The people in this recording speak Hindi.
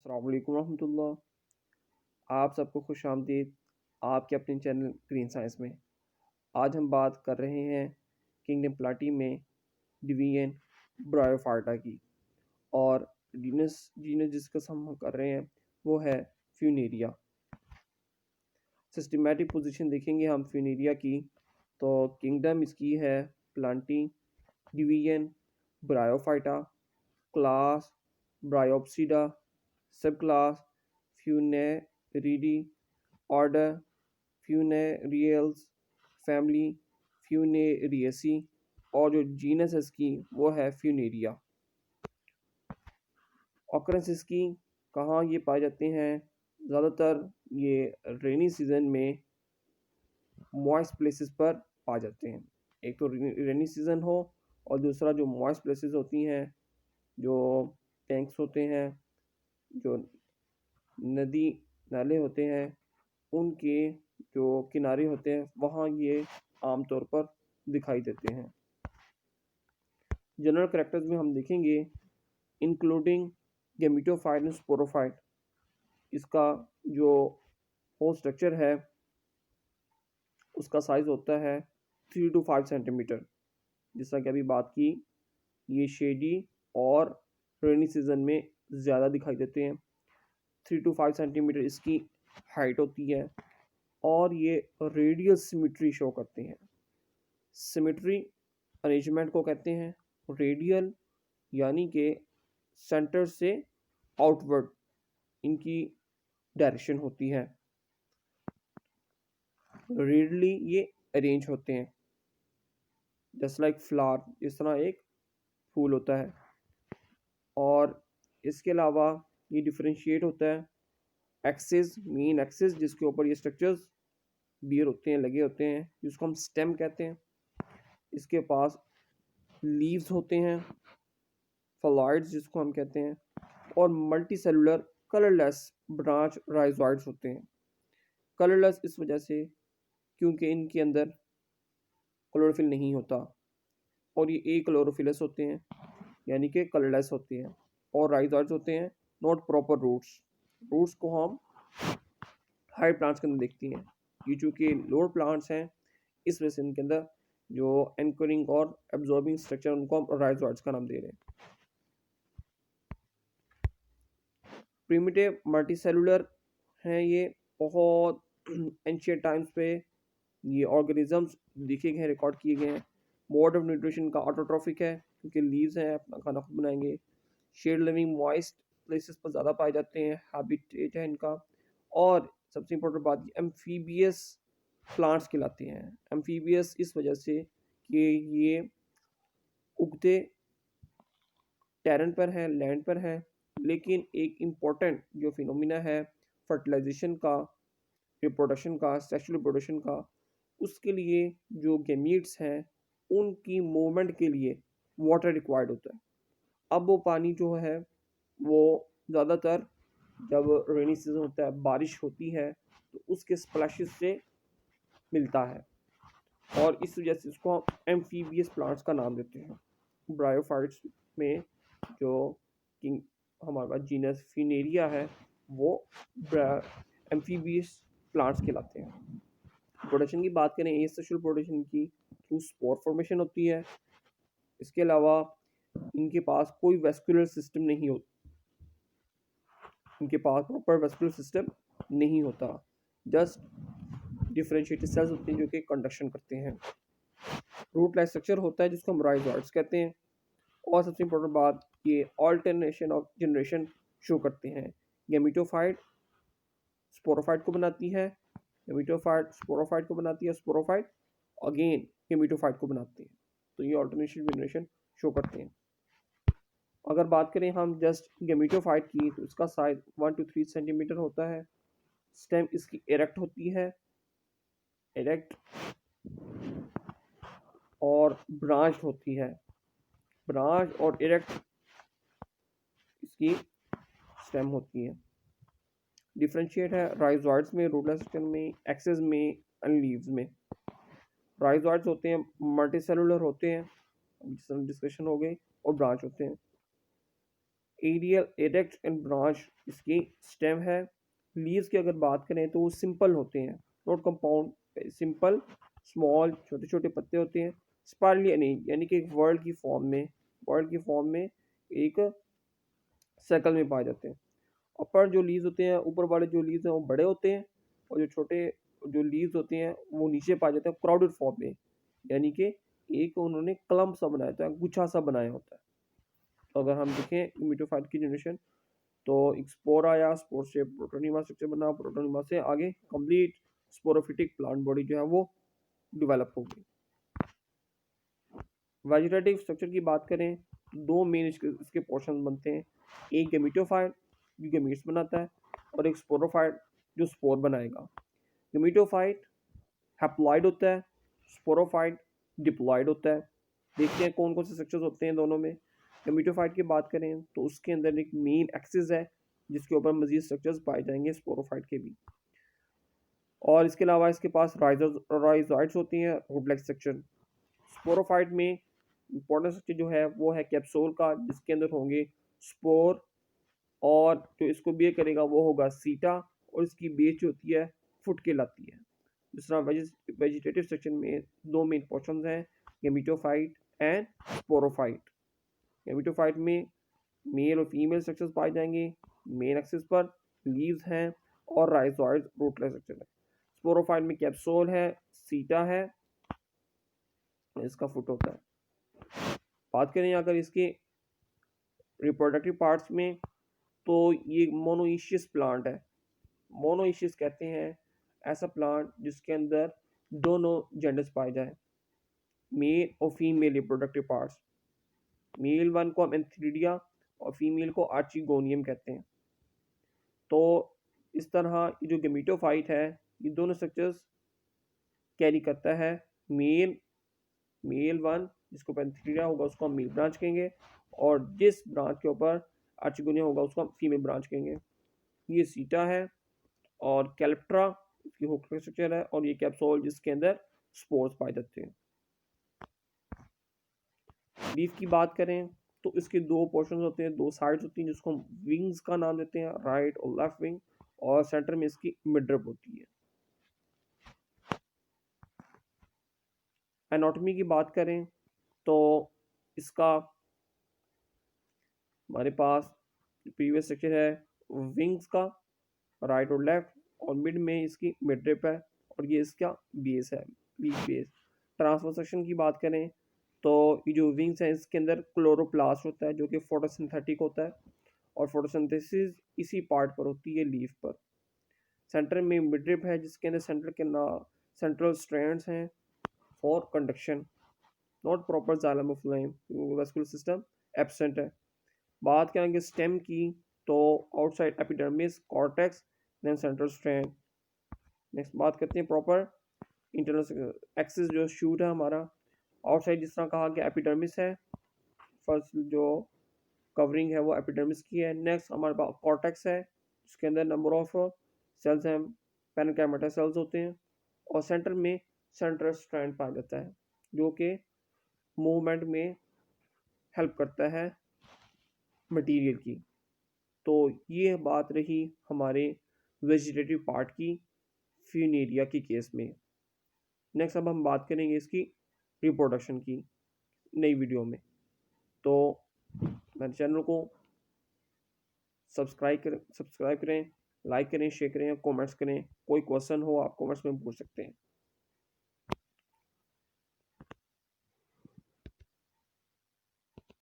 अस्सलाम वालेकुम रहमतुल्लाह। आप सबको खुश आमदीद आपके अपने चैनल ग्रीन साइंस में। आज हम बात कर रहे हैं किंगडम प्लाटी में डिवीजन ब्रायोफाइटा की, और जीनस जीनस जिसका हम कर रहे हैं वो है फ्यूनेरिया। सिस्टमेटिक पोजीशन देखेंगे हम फ्यूनेरिया की, तो किंगडम इसकी है Plantae, division bryophyta, class Bryopsida, सब क्लास फ्यूनेरिडी, ऑर्डर फ्यूनेरियल्स, फैमिली फ्यूनेरिएसी, और जो जीनस है इसकी वो है फ्यूनेरिया। ऑकरेंस इसकी कहाँ ये पाए जाते हैं? ज़्यादातर ये रेनी सीज़न में मॉइस्ट प्लेसेस पर पा जाते हैं। एक तो रेनी सीज़न हो, और दूसरा जो मॉइस्ट प्लेसेस होती हैं, जो टैंक्स होते हैं, जो नदी नाले होते हैं, उनके जो किनारे होते हैं वहाँ ये आमतौर पर दिखाई देते हैं। जनरल करैक्टर्स में हम देखेंगे इंक्लूडिंग गैमेटोफाइट एंड स्पोरोफाइट। इसका जो होल स्ट्रक्चर है उसका साइज़ होता है 3 to 5 सेंटीमीटर। जैसा कि अभी बात की, ये शेडी और रेनी सीज़न में ज़्यादा दिखाई देते हैं। 3 to 5 सेंटीमीटर इसकी हाइट होती है, और ये रेडियल सिमेट्री शो करते हैं। सिमेट्री अरेंजमेंट को कहते हैं। रेडियल यानी कि सेंटर से आउटवर्ड इनकी डायरेक्शन होती है। रेडियली ये अरेंज होते हैं, जस्ट लाइक फ्लावर, इस तरह एक फूल होता है। और इसके अलावा ये डिफरेंशिएट होता है एक्सिस, मेन एक्सिस जिसके ऊपर ये स्ट्रक्चर्स बियर होते हैं, लगे होते हैं, जिसको हम स्टेम कहते हैं। इसके पास लीव्स होते हैं, फलॉइड्स जिसको हम कहते हैं, और multi cellular colourless branch rhizoids होते हैं। कलरलेस इस वजह से क्योंकि इनके अंदर क्लोरोफिल नहीं होता, और ये ए क्लोरोफिलस होते हैं, यानी कि कलरलेस होते हैं। और राइजोइड्स होते हैं नॉट प्रॉपर रूट्स। रूट्स को हम हाई प्लांट्स के अंदर देखते हैं। ये चूँकि लोअर प्लांट्स हैं, इस वजह से इनके अंदर जो एंकरिंग और एब्जॉर्बिंग स्ट्रक्चर उनको हम राइजोइड्स का नाम दे रहे हैं। प्रिमिटिव मल्टीसेलुलर हैं ये। बहुत एंशिएंट टाइम्स पे ये ऑर्गेनिजम्स देखे गए हैं, रिकॉर्ड किए गए हैं। मोड ऑफ न्यूट्रिशन का ऑटोट्रॉफिक है, क्योंकि लीव्स हैं, अपना खाना खुद बनाएंगे। शेड लिविंग मॉइस्ट प्लेसेस पर ज़्यादा पाए जाते हैं, हैबिटेट है इनका। और सबसे इम्पोर्टेंट बात, ये एम्फीबियस प्लांट्स कहलाते हैं। एम्फीबियस इस वजह से कि ये उगते टेरेन पर है, लैंड पर है, लेकिन एक इम्पॉर्टेंट जो फिनोमिना है फर्टिलाइजेशन का, रिप्रोडक्शन का, सेक्सुअल रिप्रोडक्शन का, उसके लिए जो गैमीट्स हैं उनकी मूवमेंट के लिए वाटर रिक्वायर्ड होता है। अब वो पानी जो है वो ज़्यादातर जब रेनी सीजन होता है, बारिश होती है, तो उसके स्प्लैशेस से मिलता है, और इस वजह से इसको एम्फीबियस प्लांट्स का नाम देते हैं। ब्रायोफाइट्स में जो किंग हमारे पास जीनस फिनेरिया है वो एम्फीबियस प्लांट्स कहलाते हैं। प्रोडक्शन की बात करें, एसेक्सुअल प्रोडक्शन की थ्रू स्पोर फॉर्मेशन होती है। इसके अलावा इनके पास कोई वेस्कुलर सिस्टम नहीं होता, इनके पास प्रॉपर वेस्कुलर सिस्टम नहीं होता, जस्ट डिफरेंशिएटेड सेल्स होते हैं जो कि कंडक्शन करते हैं। रूट लाइक स्ट्रक्चर होता है जिसको हम राइजोइड्स कहते हैं। और सबसे इम्पोर्टेंट बात, ये ऑल्टरनेशन ऑफ जनरेशन शो करते हैं। गैमेटोफाइट स्पोरोफाइट को बनाती है, गैमेटोफाइट स्पोरोफाइट को बनाती है, स्पोरोफाइट अगेन गैमेटोफाइट को बनाती है। तो ये ऑल्टरनेशन जनरेशन शो करते हैं। अगर बात करें हम जस्ट गैमेटोफाइट की, तो इसका साइज 1 to 3 सेंटीमीटर होता है। स्टेम इसकी इरेक्ट होती है, इरेक्ट, और ब्रांच होती है। ब्रांच और इरेक्ट इसकी स्टेम होती है। डिफरेंशिएट है राइजोइड्स में, रूटलेस सिस्टम में, एक्सेस में एंड लीव्स में। राइजोइड्स होते हैं मल्टीसेलुलर होते हैं, डिस्कशन हो गई, और ब्रांच होते हैं। एरियल एरेक्ट एंड ब्रांच इसकी स्टेम है। लीव्स की अगर बात करें तो वो सिंपल होते हैं, नॉट कंपाउंड, सिंपल स्मॉल छोटे छोटे पत्ते होते हैं। स्पाइरली अरेंज यानी कि एक वर्ड की फॉर्म में एक सर्कल में पाए जाते हैं। अपर जो लीव्स होते हैं, ऊपर वाले जो लीव्स हैं वो बड़े होते हैं, और जो छोटे जो लीव्स होते हैं वो नीचे पाए जाते हैं क्राउडेड फॉर्म में, यानी कि एक उन्होंने क्लम्प सा बनाया होता है, गुच्छा सा बनाया होता है। तो अगर हम देखें मीटोफाइट की जनरेशन, तो एक स्पोर आया, स्पोर से प्रोटोनिमा स्ट्रक्चर बना, प्रोटोनिमा से आगे कंप्लीट स्पोरोफिटिक प्लांट बॉडी जो है वो डेवलप हो गई। वेजिटेटिव स्ट्रक्चर की बात करें तो दो मेन इसके पोर्शन बनते हैं, एक गैमेटोफाइट जो गैमीट्स बनाता है, और एक स्पोरोफाइट जो स्पोर बनाएगा। गैमेटोफाइट हैप्लॉइड होता है, स्पोरोफाइट डिप्लॉइड होता है। देखते हैं कौन कौन से स्ट्रक्चर्स होते हैं दोनों में। गैमेटोफाइट की बात करें तो उसके अंदर एक मेन एक्सिस है जिसके ऊपर मजीद स्ट्रक्चर्स पाए जाएंगे स्पोरोफाइट के भी, और इसके अलावा इसके पास राइजोइड्स होती हैं, रूट-लाइक स्ट्रक्चर। स्पोरोफाइट में इंपॉर्टेंट स्ट्रक्चर जो है वो है कैप्सूल का, जिसके अंदर होंगे स्पोर, और जो इसको बियर करेगा वो होगा सीटा, और इसकी बेस जो होती है फुट कहलाती है। जिस तरह वेजिटेटिव स्ट्रक्चर में दो मेन पोर्शंस हैं, गैमेटोफाइट एंड स्पोरोफाइट। गैमेटोफाइट में मेल और फीमेल स्ट्रक्चर्स पाए जाएंगे, मेन एक्सिस पर लीव्स हैं और राइजोइड रूट-लाइक स्ट्रक्चर है। स्पोरोफाइट में कैप्सूल है, सीटा है, इसका फुट होता है। बात करें अगर इसके रिप्रोडक्टिव पार्ट्स में, तो ये मोनोइशियस प्लांट है। मोनोइशियस कहते हैं ऐसा प्लांट जिसके अंदर दोनों जेंडर्स पाए जाए, मेल और female reproductive parts. Male one को हम एंथीरिडिया और फीमेल को आर्चिगोनियम कहते हैं। तो इस तरह ये जो गैमेटोफाइट है ये दोनों स्ट्रक्चर्स कैरी करता है। मेल वन जिसको एंथीरिडिया होगा उसको हम मेल ब्रांच कहेंगे, और जिस ब्रांच के ऊपर आर्चिगोनियम होगा उसको हम फीमेल ब्रांच कहेंगे। ये सीटा है, और कैलेप्ट्रा इसकी हुक स्ट्रक्चर है, और ये कैप्सूल जिसके अंदर स्पोर्स पाए जाते हैं। लीफ की बात करें तो इसके दो पोर्शंस होते हैं, दो साइड्स होती हैं जिसको हम विंग्स का नाम देते हैं, राइट और लेफ्ट विंग, और सेंटर में इसकी मिडरप होती है। एनाटॉमी की बात करें तो इसका हमारे पास प्रीवियस स्ट्रक्चर है विंग्स का, राइट और लेफ्ट, और मिड में इसकी मिडरिप है, और ये इसका बेस है, वीक बेस। ट्रांसफर सेक्शन की बात करें तो ये जो विंग्स हैं इसके अंदर क्लोरोप्लास्ट होता है जो कि फोटोसिंथेटिक होता है, और फोटोसिंथेसिस इसी पार्ट पर होती है, लीफ पर। सेंटर में मिडरिप है जिसके अंदर सेंट्रल स्ट्रैंड्स हैं for conduction, not proper xylem of phloem, vascular system absent है। बात करेंगे स्टेम की तो outside epidermis, cortex, then central strand. Next बात करते हैं प्रॉपर इंटरनल एक्सिस जो शूट है हमारा, आउटसाइड जिस तरह कहा गया एपिडर्मिस है, फर्स्ट जो कवरिंग है वो एपिडर्मिस की है। नेक्स्ट हमारे पास कॉर्टेक्स है जिसके अंदर नंबर ऑफ सेल्स हैं, पेनकाइमेटा सेल्स होते हैं, और सेंटर में सेंट्रल स्ट्रैंड पाया जाता है जो कि मूवमेंट में हेल्प करता है मटेरियल की। तो ये बात रही हमारे वेजिटेटिव पार्ट की फ्यूनेरिया की केस में। नेक्स्ट अब हम बात करेंगे इसकी रिप्रोडक्शन की नई वीडियो में। तो मेरे चैनल को सब्सक्राइब करें, लाइक करें, शेयर करें, कमेंट्स करें। कोई क्वेश्चन हो आप कमेंट्स में पूछ सकते हैं।